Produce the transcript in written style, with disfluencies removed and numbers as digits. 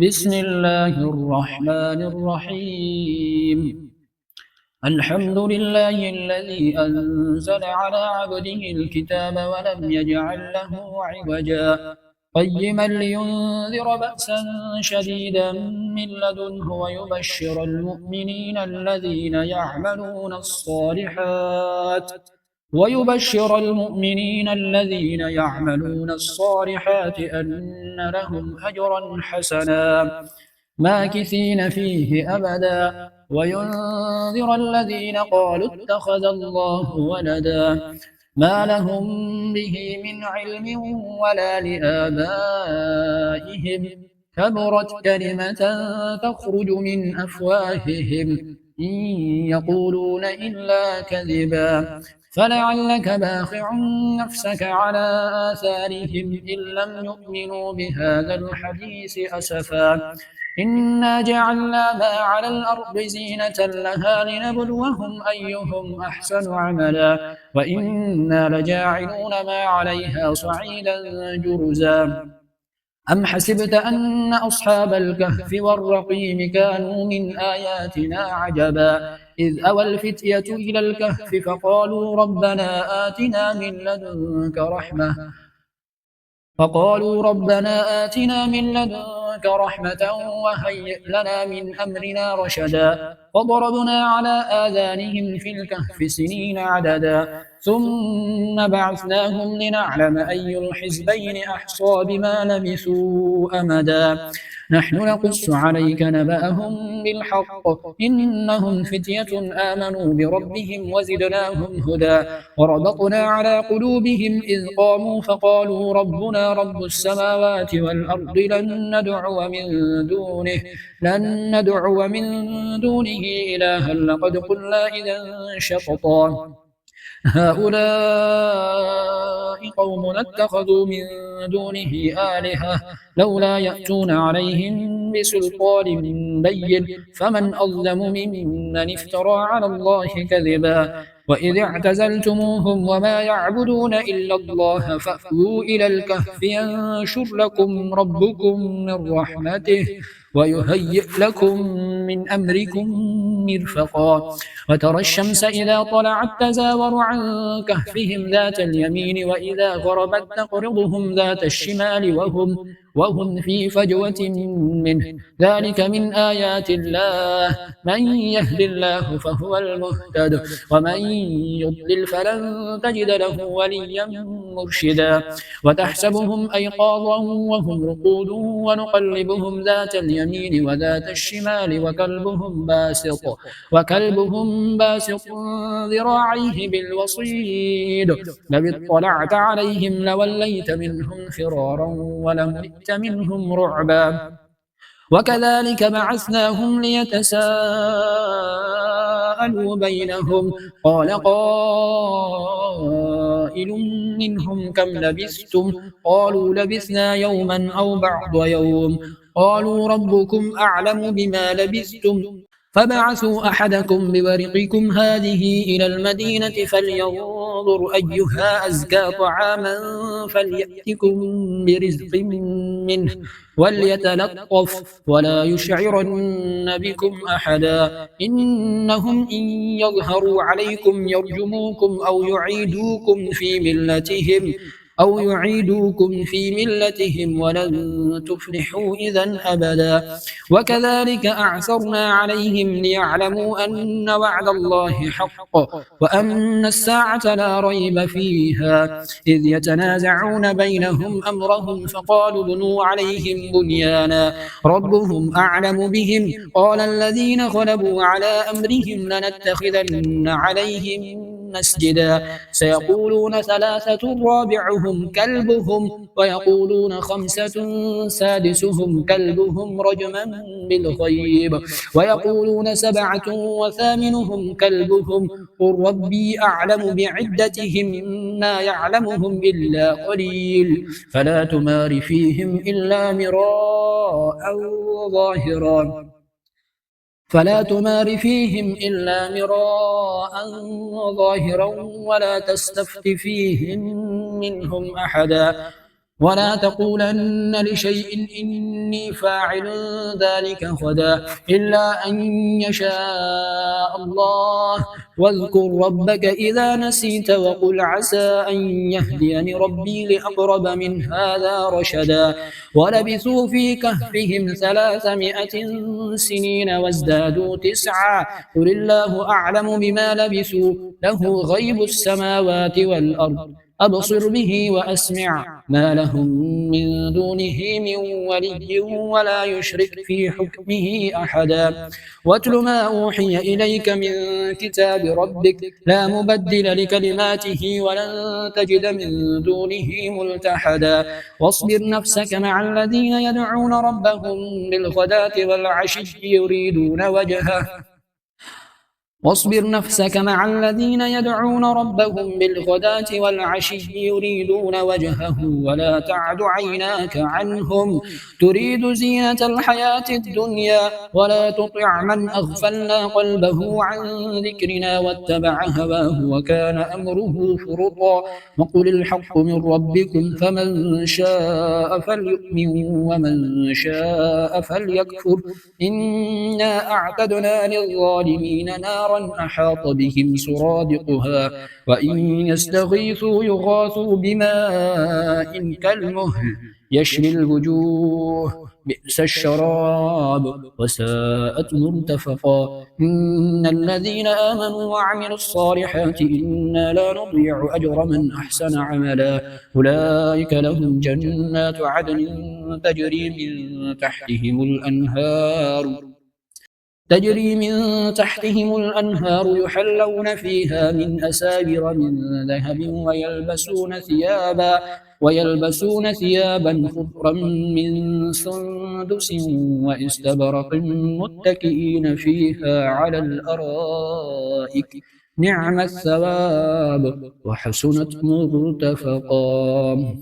بسم الله الرحمن الرحيم. الحمد لله الذي أنزل على عبده الكتاب ولم يجعل له عوجا قيما لينذر بأسا شديدا من لدنه ويبشر المؤمنين الذين يعملون الصالحات أن لهم أجرا حسنا ماكثين فيه أبدا وينذر الذين قالوا اتخذ الله ولدا ما لهم به من علم ولا لآبائهم كبرت كلمة تخرج من أفواههم إن يقولون إلا كذبا فلعلك باخع نفسك على آثارهم إن لم يؤمنوا بهذا الحديث أسفا إنا جعلنا ما على الأرض زينة لها لنبلوهم أيهم أحسن عملا وإنا لجاعلون ما عليها صعيدا جرزا أم حسبت أن أصحاب الكهف والرقيم كانوا من آياتنا عجبا إذ أوى الفتية إلى الكهف فقالوا ربنا آتنا من لدنك رحمة وهيئ لنا من أمرنا رشدا فضربنا على آذانهم في الكهف سنين عددا ثم بعثناهم لنعلم أي الحزبين أحصى بما لبثوا أمدا نحن نقص عليك نبأهم بالحق إنهم فتية آمنوا بربهم وزدناهم هدى وربطنا على قلوبهم إذ قاموا فقالوا ربنا رب السماوات والأرض لن ندعو من دونه إلها لقد قلنا إذا شططا هؤلاء قوم اتخذوا من دونه آلهة لولا يأتون عليهم بسلطان بين فمن أظلم ممن افترى على الله كذبا وإذ اعتزلتموهم وما يعبدون إلا الله فأووا إلى الكهف ينشر لكم ربكم من رحمته ويهيئ لكم من أمركم مرفقا وترى الشمس إذا طلعت تزاور عن كهفهم ذات اليمين وإذا غربت تقرضهم ذات الشمال وهم في فجوة منه ذلك من آيات الله من يهد الله فهو المهتد ومن يضلل فلن تجد له وليا مرشدا وتحسبهم أيقاظا وهم رقود ونقلبهم ذات اليمين وذات الشمال وكلبهم باسط ذراعيه بالوصيد لو اطلعت عليهم لوليت منهم فرارا ولملئت منهم رعبا وكذلك بعثناهم ليتساءلوا بينهم قال قائل منهم كم لبثتم قالوا لبثنا يوما أو بعض يوم قالوا ربكم أعلم بما لبثتم فبعثوا أحدكم بورقكم هذه إلى المدينة فلينظر أيها أزكى طعاما فليأتكم برزق منه وليتلطف ولا يشعرن بكم أحدا إنهم إن يظهروا عليكم يرجموكم أو يعيدوكم في ملتهم ولن تفلحوا إذا أبدا وكذلك أعثرنا عليهم ليعلموا أن وعد الله حق وأن الساعة لا ريب فيها إذ يتنازعون بينهم أمرهم فقالوا ابنوا عليهم بنيانا ربهم أعلم بهم قال الذين غلبوا على أمرهم لنتخذن عليهم مسجدا سيقولون ثلاثة رابعهم كلبهم ويقولون خمسة سادسهم كلبهم رجما بالغيب ويقولون سبعة وثامنهم كلبهم قل ربي أعلم بعدتهم ما يعلمهم إلا قليل فلا تمار فيهم إلا مراء ظاهرا ولا تستفت فيهم منهم أحدا ولا تقولن لشيء إني فاعل ذلك غدا إلا أن يشاء الله واذكر ربك إذا نسيت وقل عسى أن يهديني ربي لأقرب من هذا رشدا ولبثوا في كهفهم 300 سنين وازدادوا 9 قل الله أعلم بما لبثوا له غيب السماوات والأرض أبصر به وأسمع ما لهم من دونه من ولي ولا يشرك في حكمه أحدا واتل ما أوحي إليك من كتاب ربك لا مبدل لكلماته ولن تجد من دونه ملتحدا واصبر نفسك مع الذين يدعون ربهم بالغداة والعشي يريدون وجهه واصبر نفسك مع الذين يدعون ربهم بالغداة والعشي يريدون وجهه ولا تعد عيناك عنهم تريد زينة الحياة الدنيا ولا تطع من أغفلنا قلبه عن ذكرنا واتبع هواه وكان أمره فرطا وقل الحق من ربكم فمن شاء فليؤمن ومن شاء فليكفر إنا أعتدنا للظالمين نارا أحاط بهم سرادقها وإن يستغيثوا يغاثوا بماء كالمهل يشوي الوجوه بئس الشراب وساءت مرتفقا إن الذين آمنوا وعملوا الصالحات إنا لا نضيع أجر من أحسن عملا أولئك لهم جنات عدن تجري من تحتهم الأنهار يحلون فيها من أساور من ذهب ويلبسون ثيابا خضرا من سندس واستبرق متكئين فيها على الأرائك نعم الثواب وحسنت مرتفقا